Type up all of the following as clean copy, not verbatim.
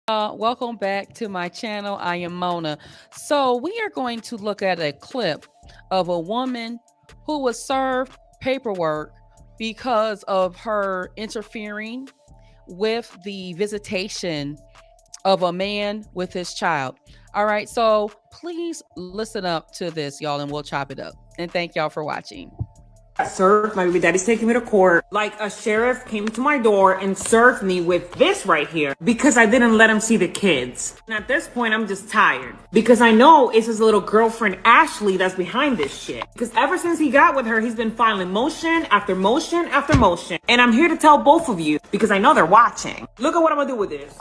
Welcome back to my channel. I am Mona. So, we are going to look at a clip of a woman who was served paperwork because of her interfering with the visitation of a man with his child. All right, so please listen up to this, y'all, and we'll chop it up. And thank y'all for watching. Served. My baby daddy's taking me to court. Like a sheriff came to my door and served me with this right here because I didn't let him see the kids. And at this point, I'm just tired because I know it's his little girlfriend, Ashley, that's behind this shit. Because ever since he got with her, he's been filing motion after motion after motion. And I'm here to tell both of you because I know they're watching. Look at what I'm gonna do with this.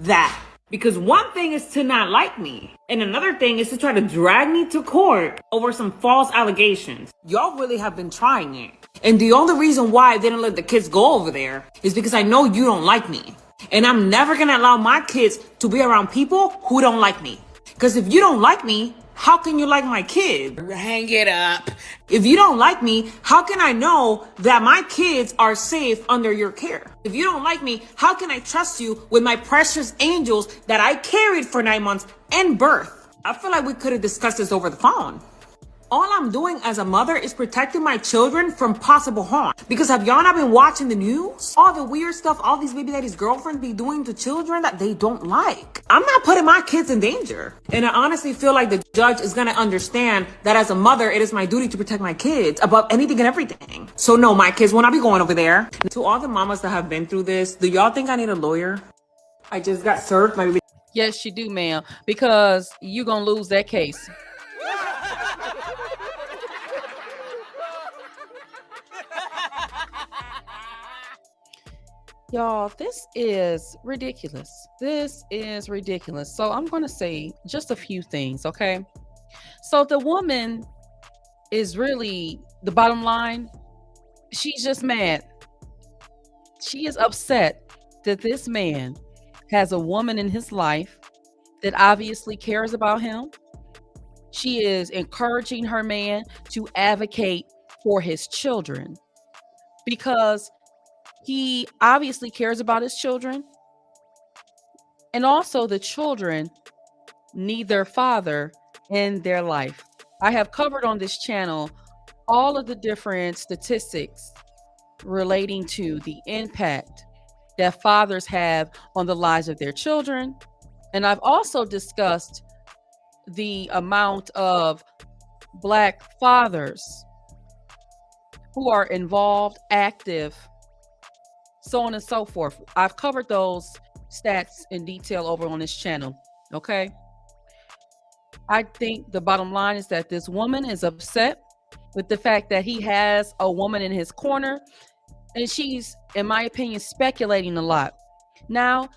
That. Because one thing is to not like me, and another thing is to try to drag me to court over some false allegations. Y'all really have been trying it. And the only reason why I didn't let the kids go over there is because I know you don't like me. And I'm never gonna allow my kids to be around people who don't like me. Because if you don't like me, how can you like my kid? Hang it up. If you don't like me, how can I know that my kids are safe under your care? If you don't like me, how can I trust you with my precious angels that I carried for 9 months and birth? I feel like we could have discussed this over the phone. All I'm doing as a mother is protecting my children from possible harm. Because have y'all not been watching the news? All the weird stuff all these baby daddies' girlfriends be doing to children that they don't like. I'm not putting my kids in danger. And I honestly feel like the judge is gonna understand that as a mother, it is my duty to protect my kids above anything and everything. So no, my kids will not be going over there. To all the mamas that have been through this, do y'all think I need a lawyer? I just got served. My baby. Yes, you do, ma'am, because you're going to lose that case. Y'all, this is ridiculous. This is ridiculous. So I'm going to say just a few things, okay? So the woman is really the bottom line. She's just mad. She is upset that this man has a woman in his life that obviously cares about him. She is encouraging her man to advocate for his children because he obviously cares about his children. And also the children need their father in their life. I have covered on this channel all of the different statistics relating to the impact that fathers have on the lives of their children. And I've also discussed the amount of Black fathers who are involved, active, so on and so forth. I've covered those stats in detail over on this channel. Okay. I think the bottom line is that this woman is upset with the fact that he has a woman in his corner, and she's, in my opinion, speculating a lot. Now,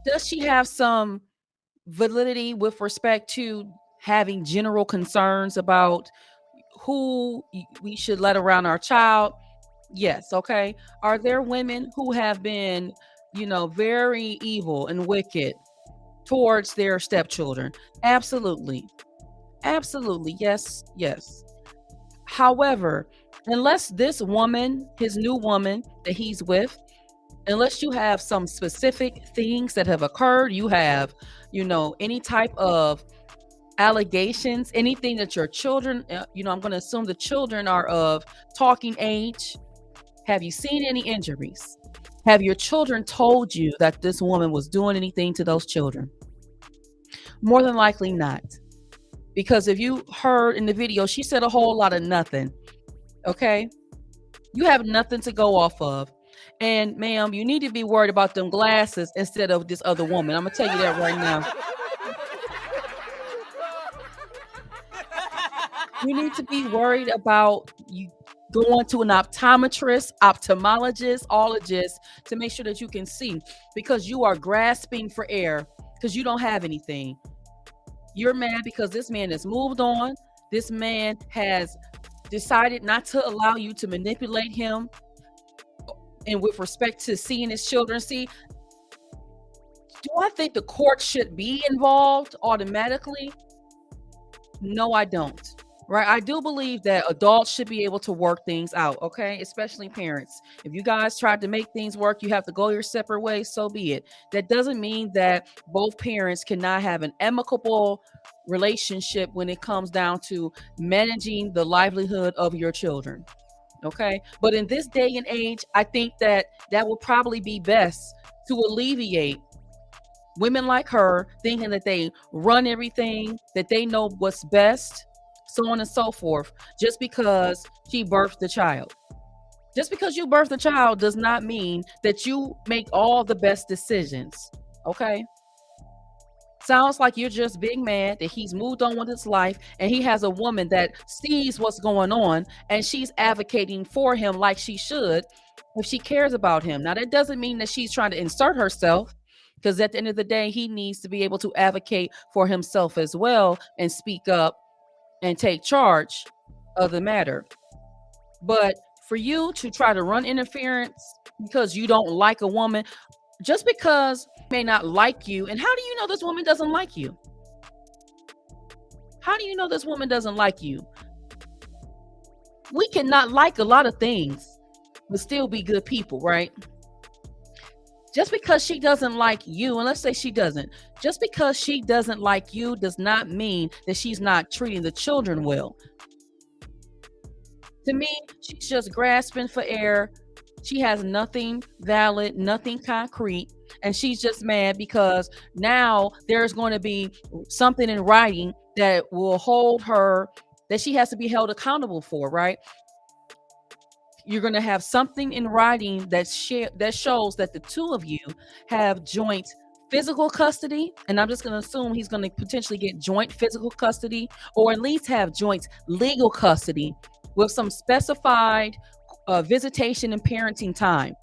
does she have some validity with respect to having general concerns about who we should let around our child? Yes. Okay. Are there women who have been, very evil and wicked towards their stepchildren? Absolutely. Absolutely. Yes. Yes. However, unless this woman, his new woman that he's with, unless you have some specific things that have occurred, you have, any type of allegations, anything that your children, I'm going to assume the children are of talking age. Have you seen any injuries? Have your children told you that this woman was doing anything to those children? More than likely not. Because if you heard in the video, she said a whole lot of nothing. Okay? You have nothing to go off of. And ma'am, you need to be worried about them glasses instead of this other woman. I'm going to tell you that right now. You need to be worried about you going to an optometrist, ophthalmologist, ologist to make sure that you can see, because you are grasping for air because you don't have anything. You're mad because this man has moved on. This man has decided not to allow you to manipulate him. And with respect to seeing his children, do I think the court should be involved automatically? No, I don't. right? I do believe that adults should be able to work things out, okay? Especially parents. If you guys tried to make things work, you have to go your separate ways, so be it. That doesn't mean that both parents cannot have an amicable relationship when it comes down to managing the livelihood of your children. Okay. But in this day and age, I think that that will probably be best to alleviate women like her thinking that they run everything, that they know what's best, so on and so forth, just because she birthed the child. Just because you birthed a child does not mean that you make all the best decisions. Okay. Sounds like you're just being mad that he's moved on with his life and he has a woman that sees what's going on and she's advocating for him like she should if she cares about him. Now, that doesn't mean that she's trying to insert herself, because at the end of the day, he needs to be able to advocate for himself as well and speak up and take charge of the matter. But for you to try to run interference because you don't like a woman, just because may not like you, and how do you know this woman doesn't like you? How do you know this woman doesn't like you? We cannot like a lot of things, but still be good people, right? Just because she doesn't like you, and let's say she doesn't, just because she doesn't like you does not mean that she's not treating the children well. To me, she's just grasping for air. She has nothing valid, nothing concrete, and she's just mad because now there's going to be something in writing that will hold her, that she has to be held accountable for, right? You're going to have something in writing that shows that the two of you have joint physical custody, and I'm just going to assume he's going to potentially get joint physical custody, or at least have joint legal custody with some specified visitation and parenting time.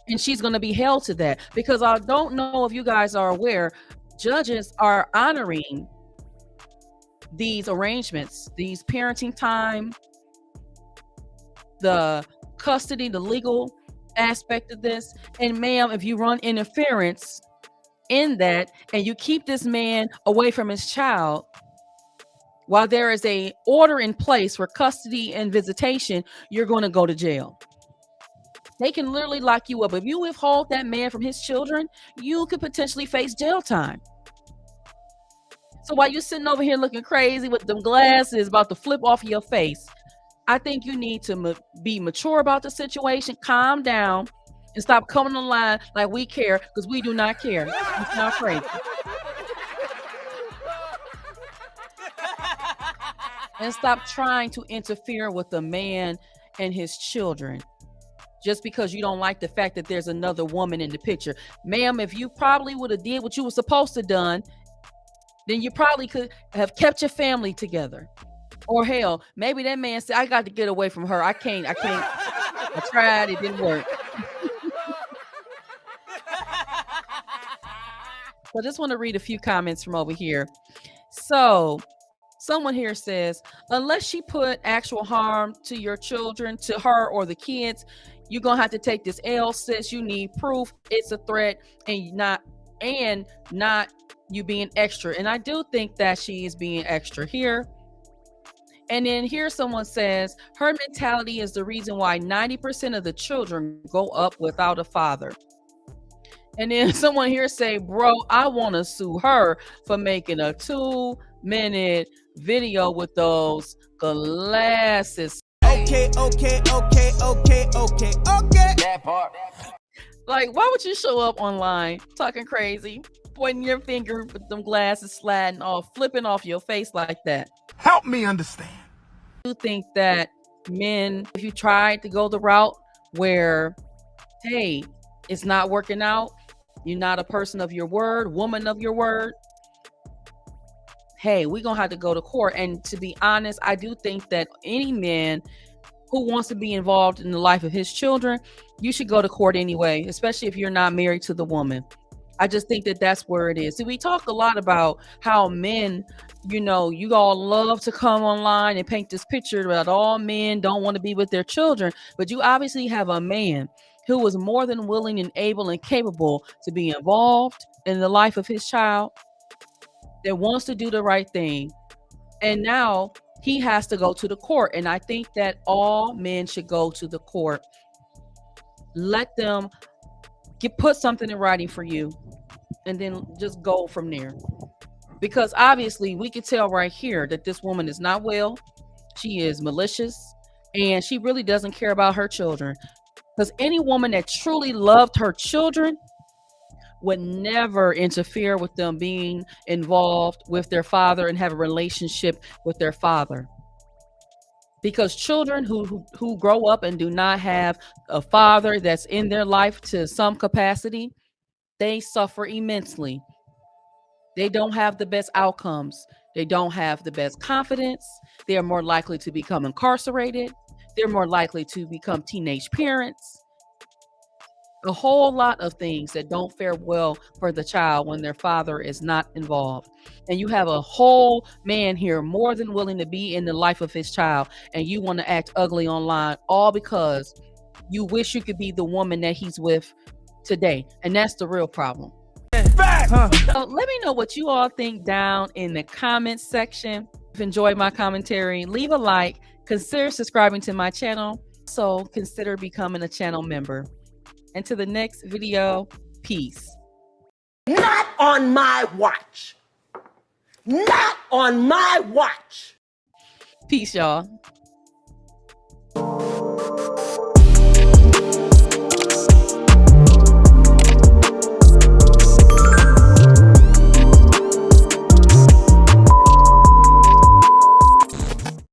And she's going to be held to that, because I don't know if you guys are aware, judges are honoring these arrangements, these parenting time, the custody, the legal aspect of this. And ma'am, if you run interference in that and you keep this man away from his child while there is a order in place for custody and visitation, you're going to go to jail. They can literally lock you up. If you withhold that man from his children, you could potentially face jail time. So while you're sitting over here looking crazy with them glasses about to flip off your face, I think you need to be mature about the situation, calm down, and stop coming on the line like we care, because we do not care. It's not crazy. And stop trying to interfere with the man and his children just because you don't like the fact that there's another woman in the picture. Ma'am, if you probably would have did what you were supposed to done, then you probably could have kept your family together. Or hell, maybe that man said, I got to get away from her. I can't. I tried, it didn't work. So I just want to read a few comments from over here. So someone here says, unless she put actual harm to your children, to her or the kids, you're going to have to take this L, sis. You need proof it's a threat, and not you being extra. And I do think that she is being extra here. And then here someone says, her mentality is the reason why 90% of the children grow up without a father. And then someone here say, bro, I want to sue her for making a 2-minute video with those glasses. Okay. That part. Like, why would you show up online talking crazy, pointing your finger with them glasses sliding off, flipping off your face like that? Help me understand. I do think that men, if you tried to go the route where, hey, it's not working out, you're not a person of your word, woman of your word, hey, we're going to have to go to court. And to be honest, I do think that any man who wants to be involved in the life of his children, you should go to court anyway, especially if you're not married to the woman. I just think that that's where it is. See, we talk a lot about how men, you all love to come online and paint this picture about all men don't want to be with their children. But you obviously have a man who was more than willing and able and capable to be involved in the life of his child, that wants to do the right thing. And now he has to go to the court. And I think that all men should go to the court. Let them put something in writing for you, and then just go from there. Because obviously we can tell right here that this woman is not well. She is malicious, and she really doesn't care about her children. Because any woman that truly loved her children would never interfere with them being involved with their father and have a relationship with their father. Because children who grow up and do not have a father that's in their life to some capacity, they suffer immensely. They don't have the best outcomes. They don't have the best confidence. They are more likely to become incarcerated. They're more likely to become teenage parents. A whole lot of things that don't fare well for the child when their father is not involved. And you have a whole man here more than willing to be in the life of his child, and you want to act ugly online, all because you wish you could be the woman that he's with today. And that's the real problem. So let me know what you all think down in the comments section. If you enjoyed my commentary, leave a like, consider subscribing to my channel, so consider becoming a channel member. And to the next video, peace. Not on my watch. Not on my watch. Peace, y'all.